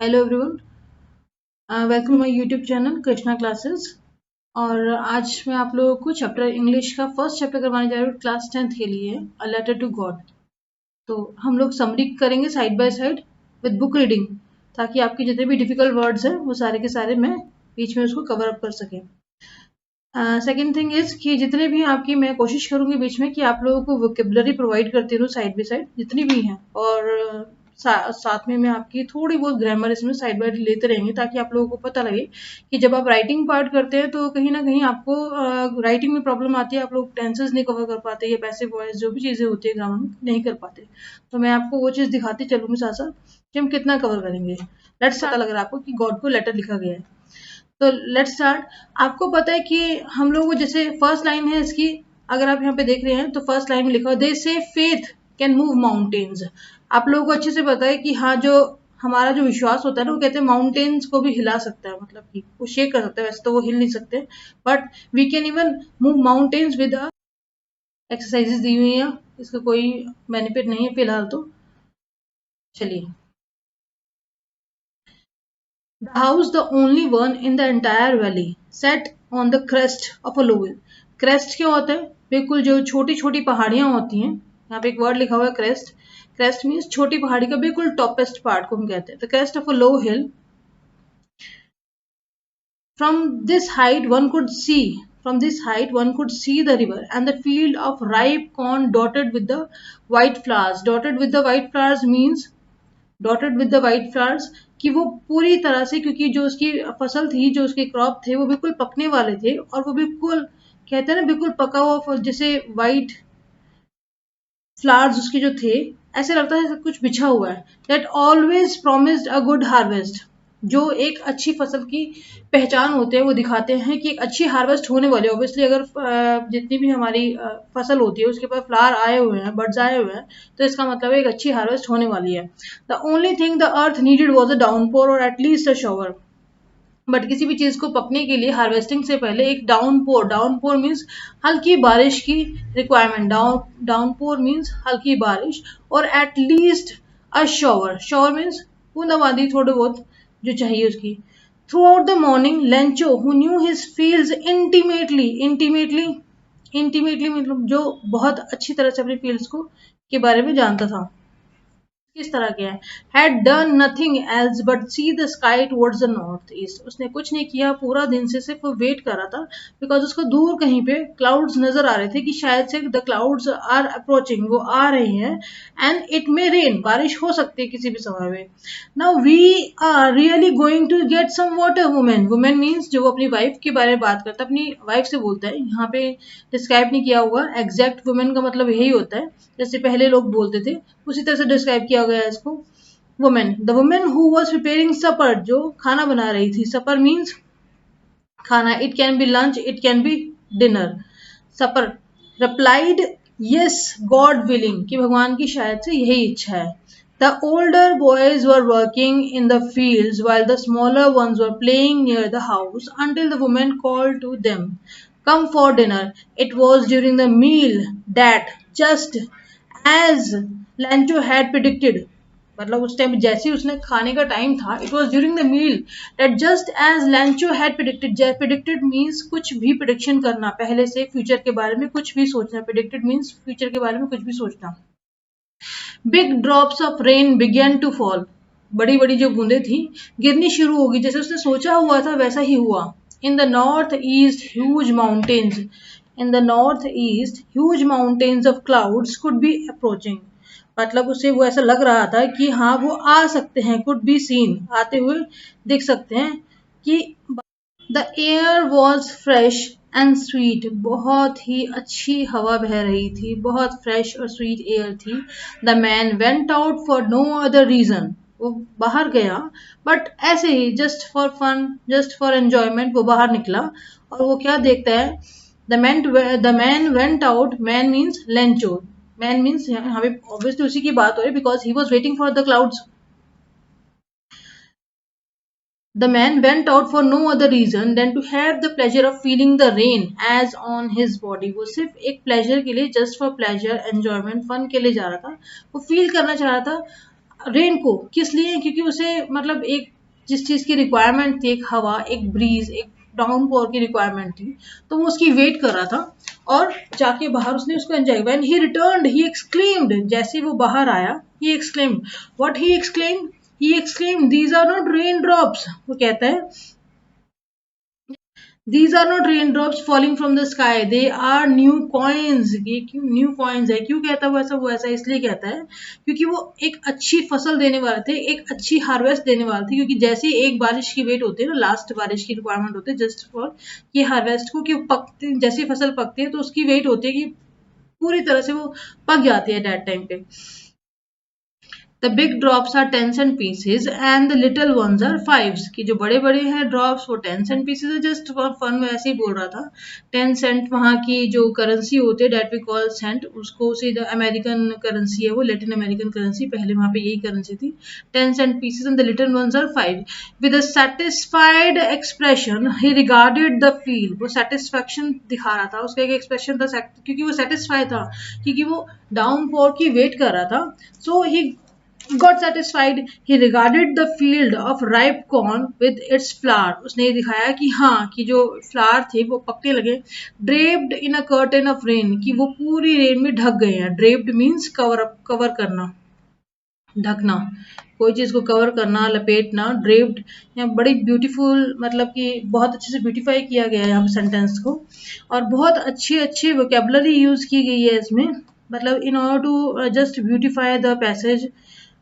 Hello everyone, welcome my YouTube channel Krishna classes. और आज मैं आप लोगों को चैप्टर इंग्लिश का फर्स्ट चैप्टर करवाने जा रही हूँ क्लास 10th के लिए, अ लेटर टू गॉड। तो हम लोग समरी करेंगे side by side with book reading, ताकि आपके जितने भी डिफिकल्ट वर्ड्स हैं वो सारे के सारे मैं बीच में उसको कवर अप कर सकें। सेकेंड थिंग इज कि जितने भी आपकी मैं कोशिश करूंगी बीच में कि आप लोगों को वोकेबलरी प्रोवाइड करती रहूँ साइड बाई साइड जितनी भी हैं, और साथ में मैं आपकी थोड़ी बहुत ग्रामर इसमें साइड बाय लेते रहेंगे, ताकि आप लोगों को पता लगे कि जब आप राइटिंग पार्ट करते हैं तो कहीं ना कहीं आपको राइटिंग में प्रॉब्लम आती है, आप लोग टेंसेस नहीं कवर कर पाते या पैसिव वॉइस जो भी चीज़ें होती है ग्रामर में नहीं कर पाते। तो मैं आपको वो चीज़ दिखाती चलूंगी साथ साथ कि हम कितना कवर करेंगे। लेट्स पता लग रहा है आपको कि गॉड को लेटर लिखा गया है। तो लेट्स स्टार्ट। आपको पता है कि हम लोग को जैसे फर्स्ट लाइन है इसकी, अगर आप यहाँ पे देख रहे हैं तो फर्स्ट लाइन में लिखा हुआ दे से फेथ कैन मूव माउंटेन्स। आप लोगों को अच्छे से पता है कि हाँ, जो हमारा जो विश्वास होता है ना, वो कहते हैं माउंटेन्स को भी हिला सकता है, मतलब कि वो शेक कर सकता है। वैसे तो वो हिल नहीं सकते, but we can even move mountains with exercises दी हुई हैं। इसका कोई बेनिफिट नहीं है फिलहाल तो। चलिए, the house, the only one in the entire valley, sat on the crest of a low hill. Crest क्या होता है? बिल्कुल जो छोटी छोटी पहाड़ियां होती हैं, यहाँ पे एक वर्ड लिखा हुआ है क्रेस्ट। क्रेस्ट मीन्स छोटी पहाड़ी का बिल्कुल टॉपेस्ट पार्ट को हम कहते हैं, the crest of a low hill. From this height one could see from this height one could see the river and the field of ripe corn dotted with the white flowers. Dotted with the white flowers means dotted with the white flowers, कि वो पूरी तरह से, क्योंकि जो उसकी फसल थी, जो उसके क्रॉप थे, वो बिल्कुल पकने वाले थे, और वो बिल्कुल कहते हैं ना बिल्कुल पका हुआ, जैसे वाइट फ्लावर्स उसके जो थे, ऐसे लगता है कुछ बिछा हुआ है। That always promised a good harvest, जो एक अच्छी फसल की पहचान होते हैं, वो दिखाते हैं कि एक अच्छी हार्वेस्ट होने वाली है। ऑब्वियसली अगर जितनी भी हमारी फसल होती है उसके ऊपर फ्लावर आए हुए हैं, बर्ड्स आए हुए हैं, तो इसका मतलब एक अच्छी हार्वेस्ट होने वाली है। The only thing the earth needed was a downpour और एटलीस्ट अ शॉवर। बट किसी भी चीज को पकने के लिए हार्वेस्टिंग से पहले एक डाउनपोर मीन्स हल्की बारिश की रिक्वायरमेंट। डाउनपोर मीन्स हल्की बारिश, और एटलीस्ट अ शॉवर मीन्स बूंदाबांदी थोड़ी बहुत जो चाहिए उसकी। Through out the morning Lencho who knew his fields intimately मतलब जो बहुत अच्छी तरह से अपने फील्ड्स को के बारे में जानता था। किस तरह के हैं, had done nothing else but see the sky towards the north east. उसने कुछ नहीं किया पूरा दिन से, सिर्फ वो वेट कर रहा था, बिकॉज उसको दूर कहीं पे क्लाउड्स नजर आ रहे थे कि शायद से द क्लाउड्स आर अप्रोचिंग, वो आ रहे हैं, एंड इट मे रेन, बारिश हो सकती है किसी भी समय में। Now we are really going to get some water. Women, women means जो वो अपनी वाइफ के बारे में बात करता है, अपनी वाइफ से बोलता है, यहाँ पे डिस्क्राइब नहीं किया हुआ एग्जैक्ट वुमेन का मतलब यही होता है, जैसे पहले लोग बोलते थे उसी तरह से डिस्क्राइब किया गया है इसको। Women, the women who was preparing supper, जो खाना बना रही थी। सपर मीन्स खाना, it can be lunch, it can be dinner. Supper replied yes god willing, कि भगवान की शायद से यही इच्छा है। The older boys were working in the fields while the smaller ones were playing near the house until the woman called to them, come for dinner. It was during the meal that, just as Lancho had predicted, मतलब उस time जैसे ही उसने खाने का time था, it was during the meal that just as Lencho had predicted. Predicted means कुछ भी prediction करना, पहले से फ्यूचर के बारे में कुछ भी सोचना। प्रिडिक्टेड मीन्स फ्यूचर के बारे में कुछ भी सोचना। Big drops of rain began to fall, बड़ी बड़ी जो बूंदे थी गिरनी शुरू होगी, जैसे उसने सोचा हुआ था वैसा ही हुआ। In the north east huge mountains, in the north east huge mountains of clouds could be approaching, मतलब उसे वो ऐसा लग रहा था कि हाँ वो आ सकते हैं, कुड बी सीन, आते हुए दिख सकते हैं। कि the air was fresh and sweet, बहुत ही अच्छी हवा बह रही थी, बहुत फ्रेश और स्वीट एयर थी। The man went out for no other reason, वो बाहर गया बट ऐसे ही, just for fun, just for enjoyment वो बाहर निकला। और वो क्या देखता है, the man went out, man means Lencho, man means यहाँ पे ऑब्वियसली उसी की बात हो रही है, because he was waiting for the clouds. The man went out for no other reason than to have the pleasure of feeling the rain as on his body. वो सिर्फ एक pleasure के लिए, just for pleasure, enjoyment, fun के लिए जा रहा था, वो feel करना चाह रहा था रेन को किस लिए, क्योंकि उसे मतलब एक जिस चीज की रिक्वायरमेंट थी, एक हवा, एक ब्रीज, एक डाउन पोर की रिक्वायरमेंट थी, तो वो उसकी वेट कर रहा था और जाके बाहर उसने उसको enjoy. When he returned he exclaimed, जैसे वो बाहर आया, he exclaimed, what he exclaimed, he exclaimed these are not rain drops, वो कहता है These are not raindrops falling from the sky. They are new coins. ये क्यों न्यू कॉइन्स है, क्यों कहता है वो ऐसा इसलिए कहता है क्योंकि वो एक अच्छी फसल देने वाले थे, एक अच्छी हार्वेस्ट देने वाले थे। क्योंकि जैसे एक बारिश की वेट होती है ना, लास्ट बारिश की रिक्वायरमेंट होती है जस्ट फॉर ये हार्वेस्ट को, कि पकते जैसी फसल पकती है तो उसकी वेट होती है कि पूरी तरह से वो पक जाती है डेट टाइम पे। The big drops are tens and pieces and the little ones are fives। कि जो बड़े बड़े हैं ड्रॉप्स वो टेंस एंड पीसेज है, जस्ट फॉर फन में ऐसे ही बोल रहा था। 10 सेंट वहाँ की जो करेंसी होती है डेट वी कॉल सेंट, उसको सीधा अमेरिकन करेंसी है वो, लैटिन अमेरिकन करेंसी, पहले वहाँ पे यही करेंसी थी। 10 cent pieces and the little ones are 5। With a satisfied expression he regarded the field. वो सेटिस्फैक्शन दिखा रहा था, उसका एक एक्सप्रेशन था क्योंकि वो सेटिस्फाई था, क्योंकि वो डाउन पोर की वेट कर रहा था। सो ही got satisfied, he regarded the field of ripe corn with its flower। उसने ये दिखाया कि हाँ कि जो फ्लावर थे वो पकने लगे। draped in a curtain of rain, कि वो पूरी रेन में ढक गए हैं। draped means कवर करना, ढकना, कोई चीज को कवर करना, लपेटना। ड्रेप्ड यहाँ बड़ी ब्यूटीफुल, मतलब कि बहुत अच्छे से ब्यूटीफाई किया गया है यहाँ पे सेंटेंस को, और बहुत अच्छी अच्छी वोकेबलरी यूज की गई है इसमें, मतलब in order to just beautify the passage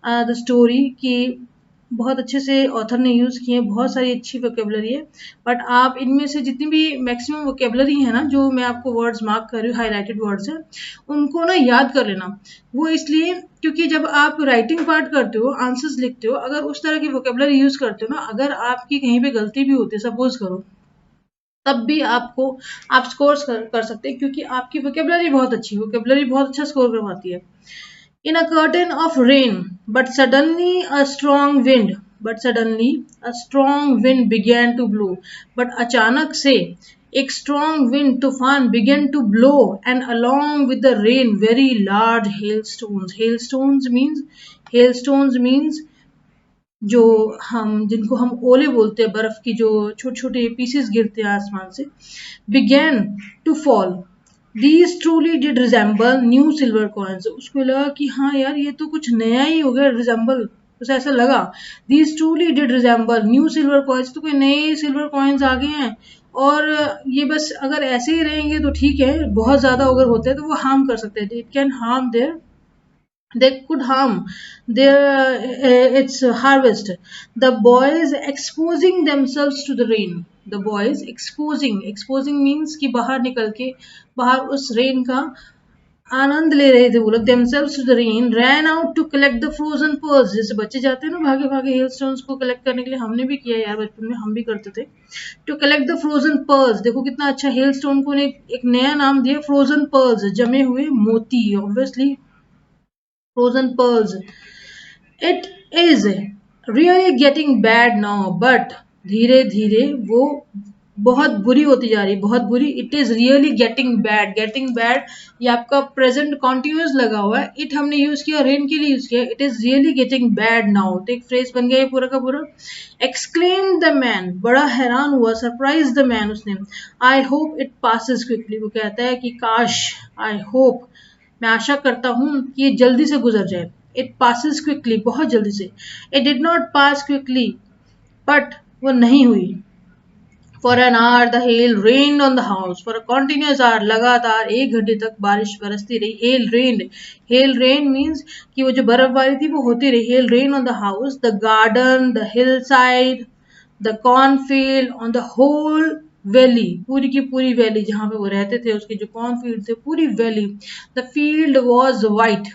the story, की बहुत अच्छे से ऑथर ने यूज किए हैं, बहुत सारी अच्छी वोकेबलरी है। बट आप इनमें से जितनी भी मैक्सिमम वोकेबलरी है ना, जो मैं आपको वर्ड्स मार्क कर रही हूँ, हाईलाइटेड वर्ड्स है, उनको ना याद कर लेना। वो इसलिए क्योंकि जब आप राइटिंग पार्ट करते हो, आंसर्स लिखते हो, अगर उस तरह की वोकेबलरी यूज करते हो ना, अगर आपकी कहीं पे गलती भी होती है, सपोज करो, तब भी आपको आप स्कोर कर सकते हैं, क्योंकि आपकी वोकेबलरी बहुत अच्छी, वोकेबलरी बहुत अच्छा स्कोर करवाती है। In a curtain of rain, but suddenly a strong wind began to blow। but अचानक से एक strong wind, तूफान, began to blow, and along with the rain very large hailstones। hailstones means जो जिनको हम ओले बोलते हैं, बर्फ की जो छोटे छोटे पीसेस गिरते हैं आसमान से, began to fall। These truly did resemble new silver coins। उसको लगा कि हाँ यार ये तो कुछ नया ही हो गया, रिजेंबल, उसे ऐसा लगा। These truly did resemble new silver coins, तो कोई नए सिल्वर कॉइन्स आ गए हैं, और ये बस अगर ऐसे ही रहेंगे तो ठीक है, बहुत ज्यादा अगर होते हैं तो वो हार्म कर सकते हैं, it can harm there, they could harm their its harvest। the boys exposing themselves to the rain। the boys exposing means कि बाहर निकल के, बाहर उस रेन का आनंद ले रहे थे वो लोग। themselves to the rain ran out to collect the frozen pearls। जैसे बच्चे जाते हैं ना भागे भागे हिल स्टोन्स को कलेक्ट करने के लिए, हमने भी किया यार बचपन में, हम भी करते थे। to collect the frozen pearls, देखो कितना अच्छा, हिल स्टोन को एक नया नाम दिया, frozen pearls, जमे हुए मोती, obviously frozen pearls। It is really getting bad now, but धीरे धीरे वो बहुत बुरी होती जा रही, बहुत बुरी। It is really getting bad, ये आपका प्रेजेंट कॉन्टिन्यूस लगा हुआ है, इट हमने यूज किया, रेन के लिए यूज किया। It is really getting bad now, तो एक फ्रेज बन गया ये पूरा का पूरा। एक्सक्लेम द मैन, बड़ा हैरान हुआ, सरप्राइज द मैन उसने। I hope it passes quickly, वो कहता है कि काश, आई होप, मैं आशा करता हूं कि ये जल्दी से गुजर जाए। इट पासिस क्विकली, बहुत जल्दी से। It did not pass quickly, but वो नहीं हुई। For an hour the hail rained on the house, for a continuous hour, लगातार 1 घंटे तक बारिश बरसती रही। हेल रेन मीन्स कि वो जो बर्फबारी थी वो होती रही। Hail rain on the house, the garden, the hill side, the cornfield, on the whole valley, पूरी की पूरी वैली जहां पे वो रहते थे, उसके जो कॉर्नफील्ड थे, पूरी valley. The field was white,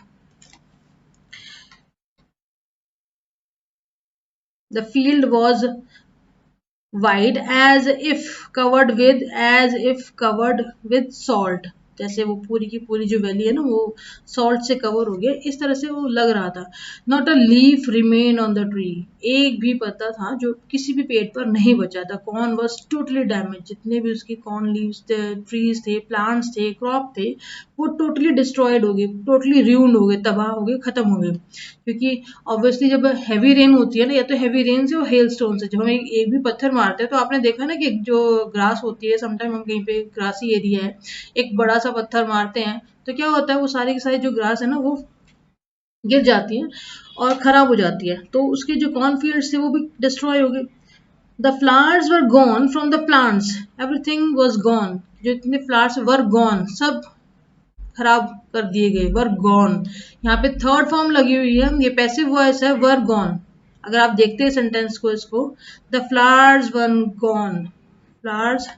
the field was wide, as if covered with salt. जैसे वो पूरी की पूरी जो वैली है ना, वो सॉल्ट से कवर हो गया, इस तरह से वो लग रहा था। Not a leaf remain on the tree, एक भी पत्ता था जो किसी भी पेड़ पर नहीं बचा था। कॉर्न वॉज टोटली डैमेज, जितने भी उसके कॉर्न लीव्स थे, ट्रीज थे, प्लांट्स थे, क्रॉप थे, वो टोटली डिस्ट्रॉयड हो गई, टोटली र्यून्ड हो गए, तबाह हो गए, खत्म हो गए। क्योंकि ऑब्वियसली जब हैवी रेन होती है ना, या तो हैवी रेन से और हेल स्टोन से, जब हम एक भी पत्थर मारते हैं तो आपने देखा ना कि जो ग्रास होती है, समटाइम हम कहीं पे ग्रासी एरिया है, एक बड़ा सा पत्थर मारते हैं तो क्या होता है, वो सारी की सारी जो ग्रास है ना वो गिर जाती है और खराब हो जाती है, तो उसके जो कॉर्नफील्ड्स थे वो भी डिस्ट्रॉय हो गए। The flowers were gone from the plants, everything was gone, जो इतने फ्लावर्स वर गॉन, सब खराब कर दिए गए, वर गॉन। यहाँ पे थर्ड फॉर्म लगी हुई है, ये पैसिव वॉइस है, वर गॉन। अगर आप देखते हैं सेंटेंस को, इसको, the flowers were gone, flowers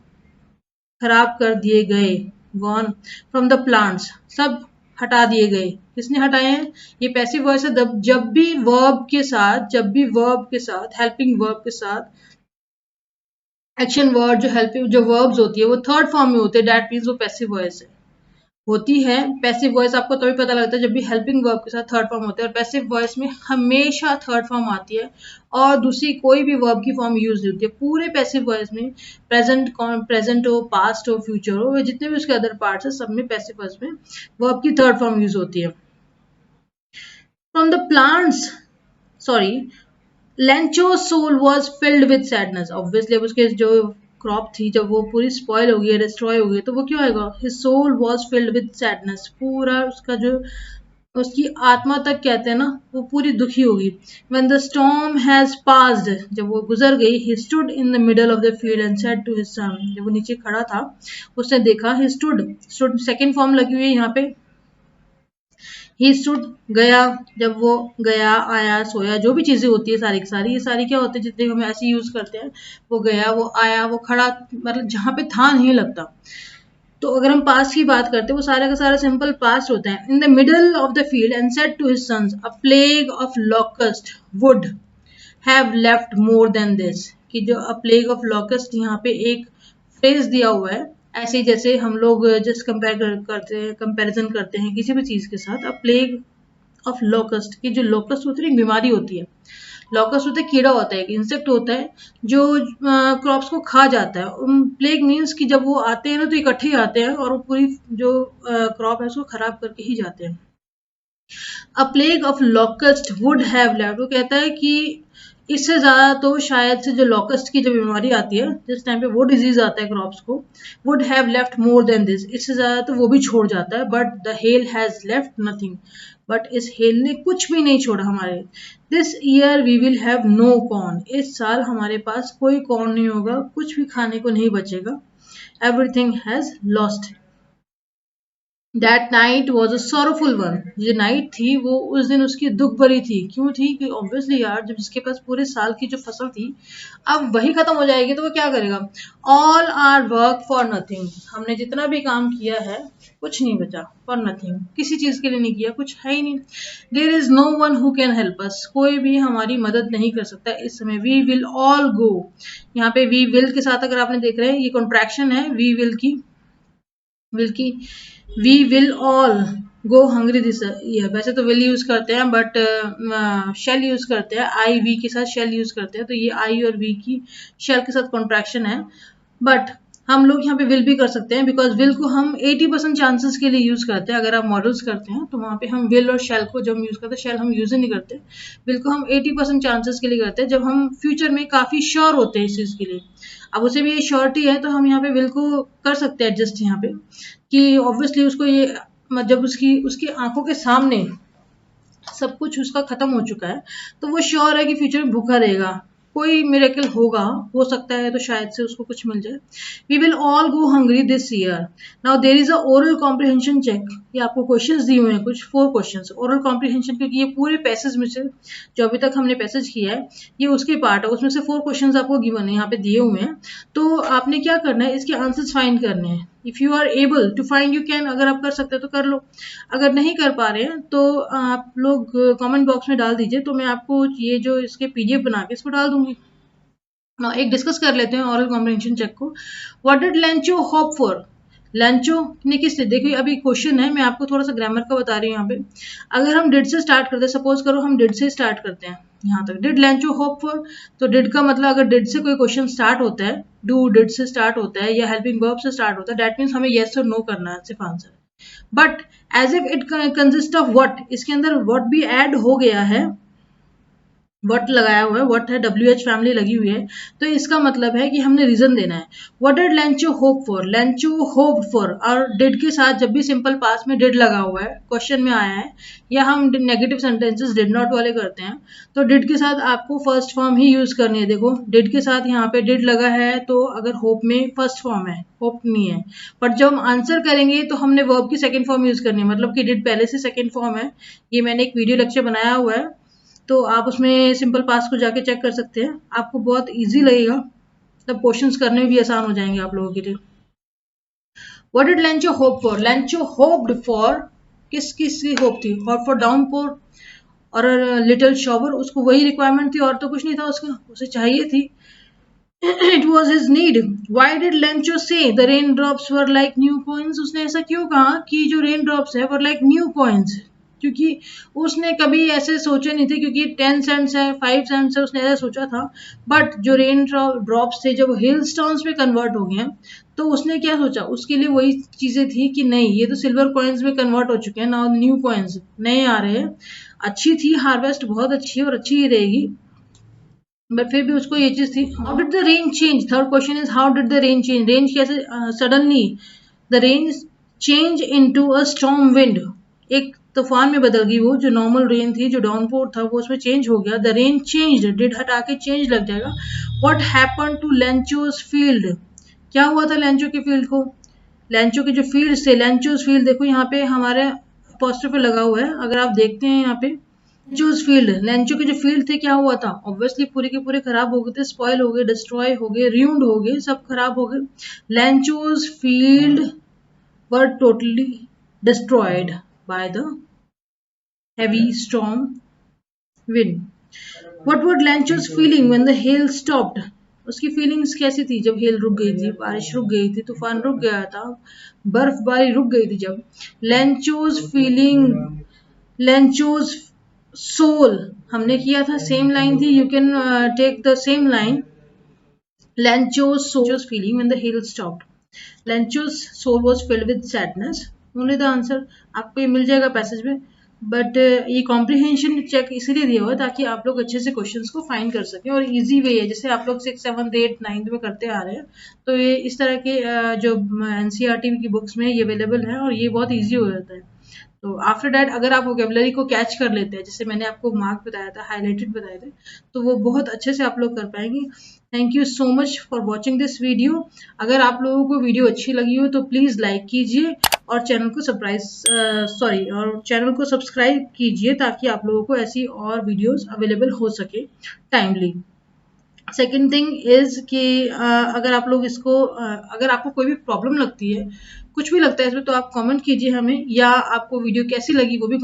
खराब कर दिए गए, गॉन फ्रॉम द प्लांट्स, सब हटा दिए गए। किसने हटाए हैं? ये पैसिव वॉइस है। जब भी वर्ब के साथ, जब भी वर्ब के साथ, हेल्पिंग वर्ब के साथ एक्शन वर्ड, जो हेल्पिंग जो वर्ब्स होती है वो थर्ड फॉर्म में होते हैं, दैट मीन्स वो पैसिव वॉइस है, होती है। पैसिव वॉइस आपको तभी पता लगता है जब भी हेल्पिंग वर्ब के साथ थर्ड फॉर्म होते हैं, और पैसिव वॉइस में हमेशा थर्ड फॉर्म आती है और दूसरी कोई भी वर्ब की फॉर्म यूज नहीं होती है। पूरे पैसिव वॉइस में प्रेजेंट हो, पास्ट हो, फ्यूचर हो, वे जितने भी उसके अदर पार्ट्स है, सब में पैसिव वॉइस में वर्ब की थर्ड फॉर्म यूज होती है। From the plants, sorry, Lencho's soul was filled with sadness, obviously अब उसके जो क्रॉप थी जब वो पूरी स्पॉइल हो गई, डिस्ट्रॉय हो गई, तो वो क्या होगा, his soul was filled with sadness, पूरा उसका जो उसकी आत्मा तक कहते हैं ना, वो पूरी दुखी होगी। when the storm has passed, जब वो गुजर गई, he stood in the middle of the field and said to his son, जब वो नीचे खड़ा था उसने देखा, he stood सेकेंड फॉर्म लगी हुई है यहाँ पे, ही स्टूड, गया, जब वो गया, आया, सोया, जो भी चीजें होती है सारी की सारी, ये सारी क्या होती है जितने हम ऐसे यूज करते हैं, वो गया, वो आया, वो खड़ा, मतलब जहां पे था नहीं लगता। तो अगर हम पास्ट की बात करते हैं, वो सारा का सारा सिंपल पास्ट होता है। In the middle of the field and said to his sons, a plague of locust would have left more than this, कि जो अ प्लेग ऑफ लॉकस्ट, यहाँ पे एक फ्रेज दिया हुआ है, ऐसे जैसे हम लोग जस्ट कंपैरिजन करते हैं किसी भी चीज के साथ। अ प्लेग ऑफ लोकस्ट, की जो लोकस्ट होती है एक बीमारी होती है, लॉकस्ट होता है कीड़ा होता है, एक इंसेक्ट होता है जो क्रॉप्स को खा जाता है। प्लेग मीन्स कि जब वो आते हैं ना तो इकट्ठे ही आते हैं और वो पूरी जो क्रॉप है उसको खराब करके ही जाते हैं। अ plague of locust would have left, वो कहता है कि इससे ज्यादा तो शायद से जो लॉकस्ट की जो बीमारी आती है, जिस टाइम पे वो डिजीज आता है क्रॉप्स को, would have left more than this, इससे ज्यादा तो वो भी छोड़ जाता है। But the hail has left nothing, but इस हेल ने कुछ भी नहीं छोड़ा हमारे। This year we will have no corn, इस साल हमारे पास कोई कॉर्न नहीं होगा, कुछ भी खाने को नहीं बचेगा। Everything has lost. That night was a sorrowful one, ये नाइट थी वो उस दिन उसकी दुख भरी थी। क्यों थी? कि ऑब्वियसली यार जब जिसके पास पूरे साल की जो फसल थी अब वही खत्म हो जाएगी तो वो क्या करेगा। All our work for nothing, हमने जितना भी काम किया है कुछ नहीं बचा, फॉर नथिंग, किसी चीज के लिए नहीं किया, कुछ है ही नहीं। There is no one who can help us, कोई भी हमारी मदद नहीं कर सकता इस समय। वी विल ऑल गो, यहाँ पे वी विल के साथ अगर आपने देख रहे हैं ये कॉन्ट्रैक्शन है वी विल की, we will all go hungry this year. वैसे तो विल यूज करते हैं बट शेल यूज करते हैं, आई वी के साथ शेल यूज करते हैं, तो ये आई और वी की शेल के साथ कॉन्ट्रैक्शन है। बट हम लोग यहाँ पे विल भी कर सकते हैं, बिकॉज विल को हम 80% चांसेस के लिए यूज करते हैं। अगर आप मॉडल्स करते हैं तो वहां पे हम विल और शेल को जब हम यूज करते हैं, शेल हम यूज ही नहीं करते, विल को हम 80% चांसेस के लिए करते हैं जब हम फ्यूचर में काफी श्योर होते हैं इस चीज के लिए। अब उसे भी ये श्योरिटी है तो हम यहाँ पे विल को कर सकते हैं एडजस्ट यहाँ पे, कि ऑब्वियसली उसको ये जब उसकी आंखों के सामने सब कुछ उसका खत्म हो चुका है तो वो श्योर है कि फ्यूचर में भूखा रहेगा, कोई मिरेकल होगा, हो सकता है तो शायद से उसको कुछ मिल जाए। We will all go hungry this year. Now there is a oral comprehension check, ये आपको क्वेश्चंस दिए हुए हैं कुछ 4 क्वेश्चंस ओरल कॉम्प्रिहेंशन, क्योंकि ये पूरे पैसेज में से जो अभी तक हमने पैसेज किया है ये उसके पार्ट है, उसमें से 4 क्वेश्चंस आपको गिवन है, यहाँ पे दिए हुए हैं। तो आपने क्या करना है, इसके आंसर्स फाइंड करने हैं। If you are able to find you can, अगर आप कर सकते हैं तो कर लो, अगर नहीं कर पा रहे हैं तो आप लोग कमेंट बॉक्स में डाल दीजिए, तो मैं आपको ये जो इसके पीडीएफ बना के इसको डाल दूंगी। ना एक डिस्कस कर लेते हैं ऑरल कॉम्प्रिहेंशन चेक को। What did Lencho hope for, Lencho ने किस, देखिए अभी क्वेश्चन है, मैं आपको थोड़ा सा ग्रामर का बता रही हूँ यहाँ पे। अगर हम डिड से स्टार्ट करते हैं, सपोज करो हम डिड से स्टार्ट करते हैं यहाँ तक, डिड लेंचो होप फॉर, तो डिड का मतलब अगर डिड से कोई क्वेश्चन स्टार्ट होता है, डू डिड से स्टार्ट होता है या हेल्पिंग वर्ब से स्टार्ट होता है, दैट मीन्स हमें येस और नो करना है सिर्फ answer. But as if it consist of what, इसके अंदर व्हाट भी ऐड हो गया है, व्हाट लगाया हुआ है, व्हाट है, WH फैमिली लगी हुई है, तो इसका मतलब है कि हमने रीजन देना है। What did Lencho hope for, Lencho hoped for, और डिड के साथ जब भी सिंपल पास में डिड लगा हुआ है, क्वेश्चन में आया है, या हम नेगेटिव सेंटेंसेस डिड नॉट वाले करते हैं, तो डिड के साथ आपको फर्स्ट फॉर्म ही यूज करनी है। देखो डिड के साथ यहाँ पे डिड लगा है, तो अगर होप में फर्स्ट फॉर्म है, होप नहीं है, बट जब हम आंसर करेंगे तो हमने वर्ब की सेकेंड फॉर्म यूज करनी है, मतलब कि डिड पहले से सेकेंड फॉर्म है। ये मैंने एक वीडियो लेक्चर बनाया हुआ है, तो आप उसमें सिंपल पास को जाके चेक कर सकते हैं, आपको बहुत इजी लगेगा, तब क्वेश्चंस करने में भी आसान हो जाएंगे आप लोगों के लिए। What did Lencho hope for, Lencho hoped for, किस किस की होप थी, होप फॉर डाउनपोर और लिटिल शॉवर, उसको वही रिक्वायरमेंट थी और तो कुछ नहीं था उसका, उसे चाहिए थी। It was his need. Why did Lencho say the raindrops were like new coins, उसने ऐसा क्यों कहा कि जो रेन ड्रॉप्स है वर लाइक न्यू कॉइन्स, क्योंकि उसने कभी ऐसे सोचे नहीं थे, क्योंकि 10 सेंट्स है, 5 सेंट्स है, उसने ऐसा सोचा था। बट जो रेन ड्रॉप्स थे जब हिल स्टोन्स में कन्वर्ट हो गए, तो उसने क्या सोचा, उसके लिए वही चीजें थी कि नहीं ये तो सिल्वर कॉइन्स में कन्वर्ट हो चुके हैं, नाउ न्यू कॉइन्स नए आ रहे हैं। अच्छी थी हार्वेस्ट, बहुत अच्छी है और अच्छी ही रहेगी, बट फिर भी उसको ये चीज थी। How did the rain change, third question is how did the rain change, rain कैसे suddenly the rain change into a storm wind, एक तूफान में बदल गई, वो जो नॉर्मल रेन थी, जो डाउनपोर था, वो उसमें चेंज हो गया। द रेन चेंज, डिड हटा के चेंज लग जाएगा। व्हाट हैपन टू लेंचोस फील्ड, क्या हुआ था लेंचो के फील्ड को, लेंचो के जो फील्ड थे, लेंचोस फील्ड, देखो यहाँ पे हमारे अपोस्ट्रोफी लगा हुआ है, अगर आप देखते हैं यहाँ पे लेंचोस फील्ड, लेंचो के जो फील्ड थे क्या हुआ था, ऑब्वियसली पूरे के पूरे खराब हो गए थे, स्पॉइल हो गए, डिस्ट्रॉय हो गए, र्यून्ड हो गए, सब खराब हो गए। Lencho's field were totally destroyed by the heavy storm wind. What was Lancho's feeling when the hail stopped? उसकी फीलिंग्स कैसी थी जब हेल रुक गई थी, बारिश रुक गई थी, तूफान रुक गया था, बर्फबारी रुक गई थी जब। लेंचोज फीलिंग, लेंचोज सोल, हमने किया था, सेम लाइन थी, you can take the same line. Lencho's soul feeling when the hail stopped. Lencho's soul was filled with sadness. Only the answer आपको ये मिल जाएगा पैसेज में, बट ये कॉम्प्रिहेंशन चेक इसलिए दिया हुआ है ताकि आप लोग अच्छे से क्वेश्चंस को फाइंड कर सकें, और इजी वे है, जैसे आप लोग 6, 7, 8, 9 में करते आ रहे हैं, तो ये इस तरह के जो NCERT की बुक्स में ये अवेलेबल है और ये बहुत ईजी हो जाता है। तो आफ्टर डैट अगर आप वोकेबलरी को कैच कर लेते हैं, जैसे मैंने आपको मार्क बताया था, हाईलाइटेड बताए थे, तो वो बहुत अच्छे से आप लोग कर पाएंगे। Thank you so much for watching this video. अगर आप लोगों को वीडियो अच्छी लगी हो तो प्लीज़ लाइक कीजिए और चैनल को सब्सक्राइब कीजिए, ताकि आप लोगों को ऐसी और वीडियोस अवेलेबल हो सके टाइमली। सेकेंड थिंग इज कि अगर आप लोग इसको अगर आपको कोई भी प्रॉब्लम लगती है, कुछ भी लगता है इसमें, तो आप कमेंट कीजिए हमें, या आपको वीडियो कैसी लगी वो भी